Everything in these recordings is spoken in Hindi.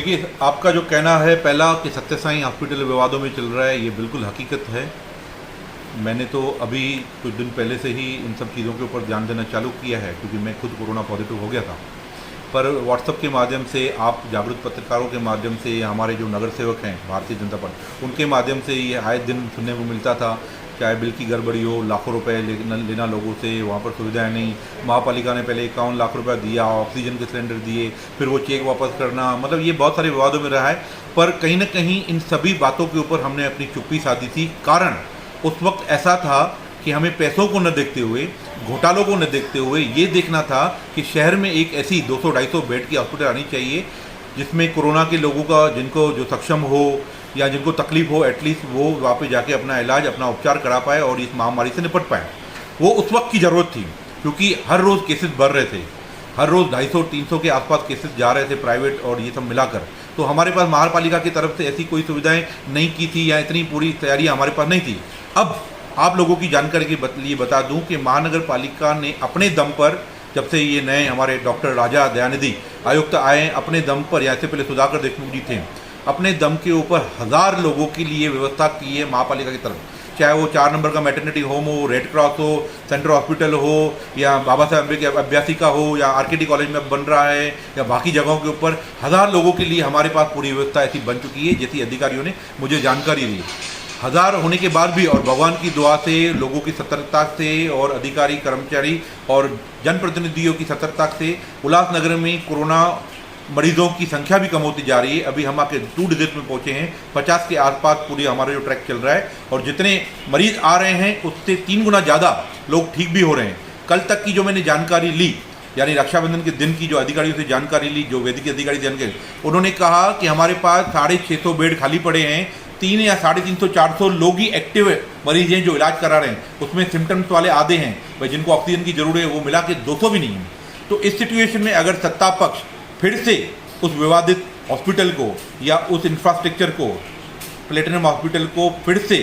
देखिए, आपका जो कहना है पहला कि सत्य साईं हॉस्पिटल विवादों में चल रहा है, ये बिल्कुल हकीकत है। मैंने तो अभी कुछ दिन पहले से ही इन सब चीज़ों के ऊपर ध्यान देना चालू किया है, क्योंकि मैं खुद कोरोना पॉजिटिव हो गया था। पर व्हाट्सएप के माध्यम से, आप जागरूक पत्रकारों के माध्यम से, हमारे जो नगर सेवक हैं भारतीय जनता पार्टी, उनके माध्यम से ये आए दिन सुनने को मिलता था, चाहे बिल की गड़बड़ी हो, लाखों रुपए लेना लोगों से, वहाँ पर सुविधाएं नहीं। महापालिका ने पहले 51 लाख रुपया दिया, ऑक्सीजन के सिलेंडर दिए, फिर वो चेक वापस करना, मतलब ये बहुत सारे विवादों में रहा है। पर कहीं ना कहीं इन सभी बातों के ऊपर हमने अपनी चुप्पी साधी थी। कारण उस वक्त ऐसा था कि हमें पैसों को न देखते हुए, घोटालों को न देखते हुए ये देखना था कि शहर में एक ऐसी 200-250 बेड की हॉस्पिटल आनी चाहिए जिसमें कोरोना के लोगों का, जिनको जो सक्षम हो या जिनको तकलीफ हो, एटलीस्ट वो वहाँ पे जाके अपना इलाज, अपना उपचार करा पाए और इस महामारी से निपट पाए। वो उस वक्त की ज़रूरत थी, क्योंकि हर रोज़ केसेस बढ़ रहे थे, हर रोज़ 250-300 के आसपास केसेस जा रहे थे प्राइवेट और ये सब मिलाकर। तो हमारे पास महापालिका की तरफ से ऐसी कोई सुविधाएं नहीं की थी या इतनी पूरी तैयारी हमारे पास नहीं थी। अब आप लोगों की जानकारी के लिए बता दूं कि महानगर पालिका ने अपने दम पर, जब से ये नए हमारे डॉक्टर राजा दयानिधि आयुक्त आए, अपने दम पर, या इससे पहले सुधाकर देशमुख जी थे, अपने दम के ऊपर 1000 लोगों के लिए व्यवस्था की है महापालिका की तरफ। चाहे वो 4 नंबर का मैटरनिटी होम हो, रेड क्रॉस हो, सेंट्रल हॉस्पिटल हो, या बाबा साहब अम्बेडकर अभ्यासिका हो, या आरकेटी कॉलेज में बन रहा है, या बाकी जगहों के ऊपर 1000 लोगों के लिए हमारे पास पूरी व्यवस्था ऐसी बन चुकी है, जैसी अधिकारियों ने मुझे जानकारी दी। 1000 होने के बाद भी, और भगवान की दुआ से, लोगों की सतर्कता से, और अधिकारी, कर्मचारी और जनप्रतिनिधियों की सतर्कता से उल्लासनगर में कोरोना मरीजों की संख्या भी कम होती जा रही है। अभी हम आके 2 डिजिट में पहुंचे हैं, 50 के आसपास पूरी हमारा जो ट्रैक चल रहा है, और जितने मरीज आ रहे हैं उससे 3 गुना ज़्यादा लोग ठीक भी हो रहे हैं। कल तक की जो मैंने जानकारी ली, यानी रक्षाबंधन के दिन की जो अधिकारियों से जानकारी ली, जो वैदिक अधिकारी जानकारी, उन्होंने कहा कि हमारे पास 650 बेड खाली पड़े हैं, 3 या 350-400 लोग ही एक्टिव मरीज हैं जो इलाज करा रहे हैं, उसमें सिम्टम्स वाले आधे हैं भाई, जिनको ऑक्सीजन की जरूरत है, वो मिला के 200 भी नहीं है। तो इस सिचुएशन में अगर सत्ता पक्ष फिर से उस विवादित हॉस्पिटल को या उस इंफ्रास्ट्रक्चर को, प्लेटिनम हॉस्पिटल को, फिर से,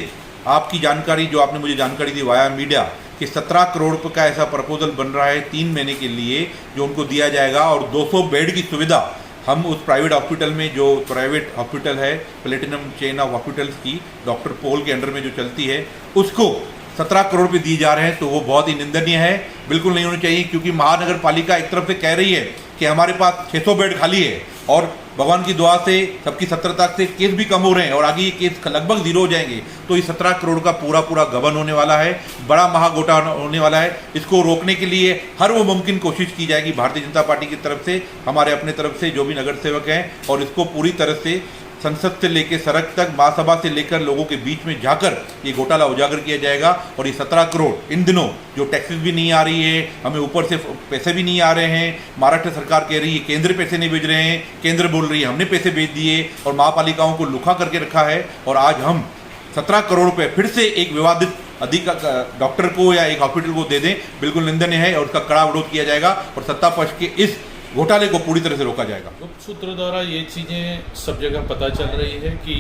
आपकी जानकारी जो आपने मुझे जानकारी दी वाया मीडिया कि 17 करोड़ रुपये का ऐसा प्रपोजल बन रहा है 3 महीने के लिए, जो उनको दिया जाएगा, और 200 बेड की सुविधा हम उस प्राइवेट हॉस्पिटल में, जो प्राइवेट हॉस्पिटल है प्लेटिनम चेन ऑफ हॉस्पिटल्स की, डॉक्टर पोल के अंडर में जो चलती है, उसको 17 करोड़ रुपये दिए जा रहे हैं। तो वो बहुत ही निंदनीय है, बिल्कुल नहीं होनी चाहिए। क्योंकि महानगर पालिका एक तरफ से कह रही है कि हमारे पास 600 बेड खाली है, और भगवान की दुआ से, सबकी सतर्कता से केस भी कम हो रहे हैं, और आगे ये केस लगभग 0 हो जाएंगे। तो ये 17 करोड़ का पूरा गबन होने वाला है, बड़ा महाघोटाला होने वाला है। इसको रोकने के लिए हर वो मुमकिन कोशिश की जाएगी भारतीय जनता पार्टी की तरफ से, हमारे अपने तरफ से जो भी नगर सेवक हैं, और इसको पूरी तरह से संसद से लेकर सड़क तक, महासभा से लेकर लोगों के बीच में जाकर ये घोटाला उजागर किया जाएगा। और ये 17 करोड़ इन दिनों जो टैक्सेस भी नहीं आ रही है, हमें ऊपर से पैसे भी नहीं आ रहे हैं, महाराष्ट्र सरकार कह रही है केंद्र पैसे नहीं भेज रहे हैं, केंद्र बोल रही है हमने पैसे भेज दिए, और महापालिकाओं को लुका करके रखा है। और आज हम 17 करोड़ रुपये फिर से एक विवादित डॉक्टर को या एक हॉस्पिटल को दे दें, बिल्कुल निंदनीय है, और उसका कड़ा विरोध किया जाएगा, और सत्ता पक्ष के इस घोटाले को पूरी तरह से रोका जाएगा। गुप्त सूत्रों द्वारा ये चीज़ें सब जगह पता चल रही है कि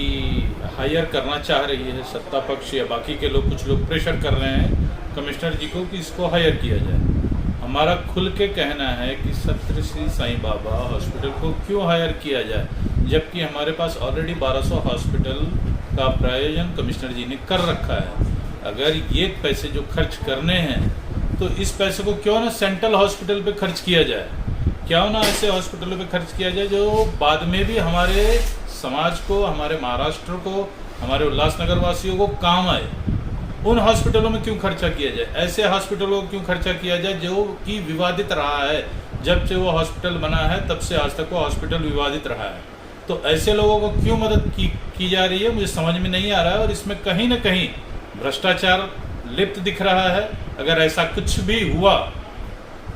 हायर करना चाह रही है सत्ता पक्ष या बाकी के लोग, कुछ लोग प्रेशर कर रहे हैं कमिश्नर जी को कि इसको हायर किया जाए। हमारा खुल के कहना है कि सत्र श्री साईं बाबा हॉस्पिटल को क्यों हायर किया जाए, जबकि हमारे पास ऑलरेडी 1200 हॉस्पिटल का प्रायोजन कमिश्नर जी ने कर रखा है। अगर ये पैसे जो खर्च करने हैं, तो इस पैसे को क्यों ना सेंट्रल हॉस्पिटल पे खर्च किया जाए, क्यों ना ऐसे हॉस्पिटलों पे खर्च किया जाए जो बाद में भी हमारे समाज को, हमारे महाराष्ट्र को, हमारे उल्लासनगर वासियों को काम आए। उन हॉस्पिटलों में क्यों खर्चा किया जाए, ऐसे हॉस्पिटलों को क्यों खर्चा किया जाए जो कि विवादित रहा है। जब से वो हॉस्पिटल बना है तब से आज तक वो हॉस्पिटल विवादित रहा है। तो ऐसे लोगों को क्यों मदद की जा रही है, मुझे समझ में नहीं आ रहा है। और इसमें कहीं ना कहीं भ्रष्टाचार लिप्त दिख रहा है। अगर ऐसा कुछ भी हुआ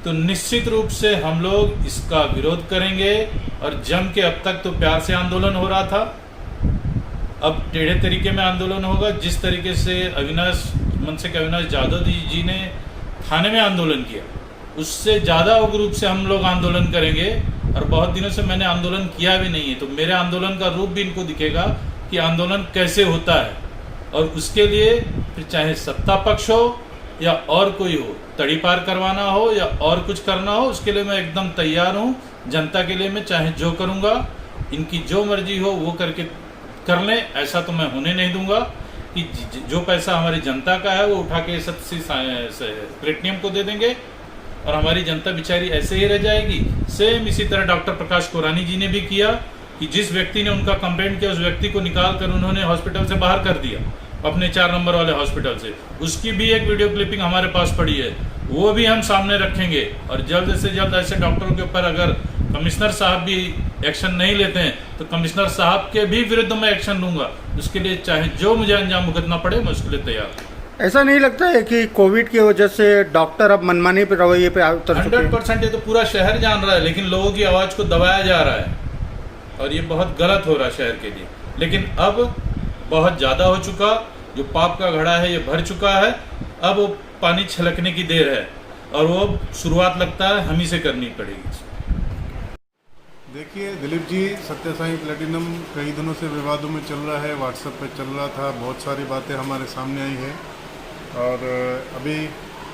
तो निश्चित रूप से हम लोग इसका विरोध करेंगे, और जम के, अब तक तो प्यार से आंदोलन हो रहा था, अब टेढ़े तरीके में आंदोलन होगा। जिस तरीके से मनसे के अविनाश जाधव जी ने थाने में आंदोलन किया, उससे ज़्यादा उग्र रूप से हम लोग आंदोलन करेंगे। और बहुत दिनों से मैंने आंदोलन किया भी नहीं है, तो मेरे आंदोलन का रूप भी इनको दिखेगा कि आंदोलन कैसे होता है। और उसके लिए फिर चाहे सत्ता पक्ष हो या और कोई हो, तड़ी पार करवाना हो या और कुछ करना हो, उसके लिए मैं एकदम तैयार हूँ। जनता के लिए मैं चाहे जो करूँगा, इनकी जो मर्जी हो वो करके कर लें, ऐसा तो मैं होने नहीं दूंगा कि जो पैसा हमारी जनता का है वो उठा के प्लेटिनियम को दे देंगे और हमारी जनता बेचारी ऐसे ही रह जाएगी। सेम इसी तरह डॉक्टर प्रकाश कोरानी जी ने भी किया कि जिस व्यक्ति ने उनका कंप्लेंट किया उस व्यक्ति को निकाल कर उन्होंने हॉस्पिटल से बाहर कर दिया, अपने 4 नंबर वाले हॉस्पिटल से। उसकी भी एक वीडियो क्लिपिंग हमारे पास पड़ी है, वो भी हम सामने रखेंगे। और जल्द से जल्द ऐसे डॉक्टरों के ऊपर अगर कमिश्नर साहब भी एक्शन नहीं लेते हैं तो कमिश्नर साहब के भी विरुद्ध मैं एक्शन लूंगा। उसके लिए चाहे जो मुझे अंजाम भुगतना पड़े, मैं उसके लिए तैयार हूँ। ऐसा नहीं लगता है कि कोविड की वजह से डॉक्टर अब मनमानी पे रवैये पे उतर चुके हैं? 100% ये तो पूरा शहर जान रहा है, लेकिन लोगों की आवाज़ को दबाया जा रहा है और ये बहुत गलत हो रहा है शहर के लिए। लेकिन अब बहुत ज़्यादा हो चुका, जो पाप का घड़ा है ये भर चुका है। अब वो पानी छलकने की देर है और वो शुरुआत लगता है हम ही से करनी पड़ेगी। देखिए दिलीप जी, सत्य साई प्लेटिनम कई दिनों से विवादों में चल रहा है, व्हाट्सएप पे चल रहा था, बहुत सारी बातें हमारे सामने आई है। और अभी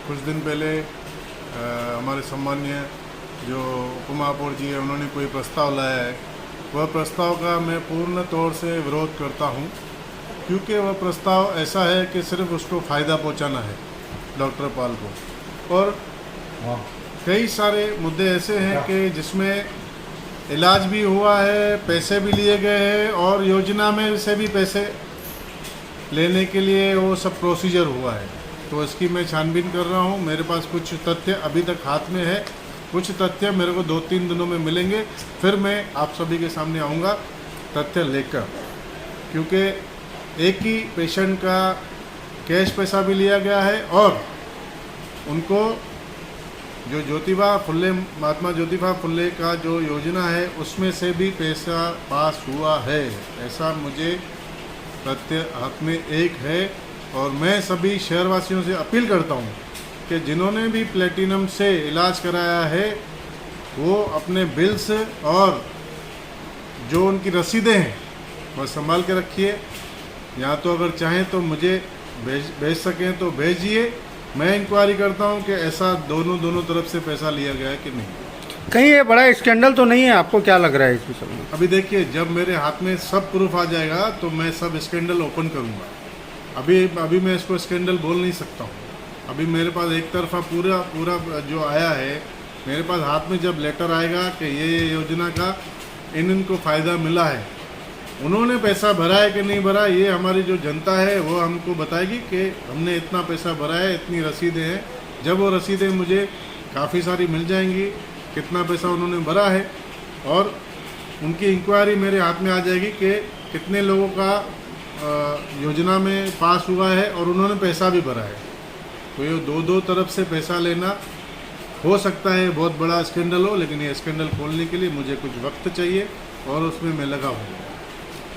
कुछ दिन पहले हमारे सम्मानीय जो उपमहापौर जी है उन्होंने कोई प्रस्ताव लाया है। वह प्रस्ताव का मैं पूर्ण तौर से विरोध करता हूं, क्योंकि वह प्रस्ताव ऐसा है कि सिर्फ उसको फ़ायदा पहुंचाना है डॉक्टर पाल को। और कई सारे मुद्दे ऐसे हैं कि जिसमें इलाज भी हुआ है, पैसे भी लिए गए हैं और योजना में से भी पैसे लेने के लिए वो सब प्रोसीजर हुआ है। तो इसकी मैं छानबीन कर रहा हूँ। मेरे पास कुछ तथ्य अभी तक हाथ में है, कुछ तथ्य मेरे को 2-3 दिनों में मिलेंगे, फिर मैं आप सभी के सामने आऊँगा तथ्य लेकर। क्योंकि एक ही पेशेंट का कैश पैसा भी लिया गया है और उनको जो महात्मा ज्योतिबा फुले का जो योजना है उसमें से भी पैसा पास हुआ है, ऐसा मुझे तथ्य हाथ में एक है। और मैं सभी शहरवासियों से अपील करता हूँ कि जिन्होंने भी प्लेटिनम से इलाज कराया है वो अपने बिल्स और जो उनकी रसीदें हैं वह संभाल के रखिए। या तो अगर चाहें तो मुझे भेज सकें तो भेजिए। मैं इंक्वायरी करता हूं कि ऐसा दोनों तरफ से पैसा लिया गया है कि नहीं। कहीं ये बड़ा स्कैंडल तो नहीं है? आपको क्या लग रहा है इस विषय में? अभी देखिए, जब मेरे हाथ में सब प्रूफ आ जाएगा तो मैं सब स्कैंडल ओपन करूंगा। अभी मैं इसको स्कैंडल बोल नहीं सकता हूं। अभी मेरे पास एक तरफा पूरा जो आया है, मेरे पास हाथ में जब लेटर आएगा कि ये योजना का इनको फ़ायदा मिला है, उन्होंने पैसा भरा है कि नहीं भरा, ये हमारी जो जनता है वो हमको बताएगी कि हमने इतना पैसा भरा है, इतनी रसीदें हैं। जब वो रसीदें मुझे काफ़ी सारी मिल जाएंगी कितना पैसा उन्होंने भरा है और उनकी इंक्वायरी मेरे हाथ में आ जाएगी कि कितने लोगों का योजना में पास हुआ है और उन्होंने पैसा भी भरा है। तो ये दो तरफ से पैसा लेना हो सकता है बहुत बड़ा स्कैंडल हो, लेकिन ये स्कैंडल खोलने के लिए मुझे कुछ वक्त चाहिए और उसमें मैं लगा हूँ।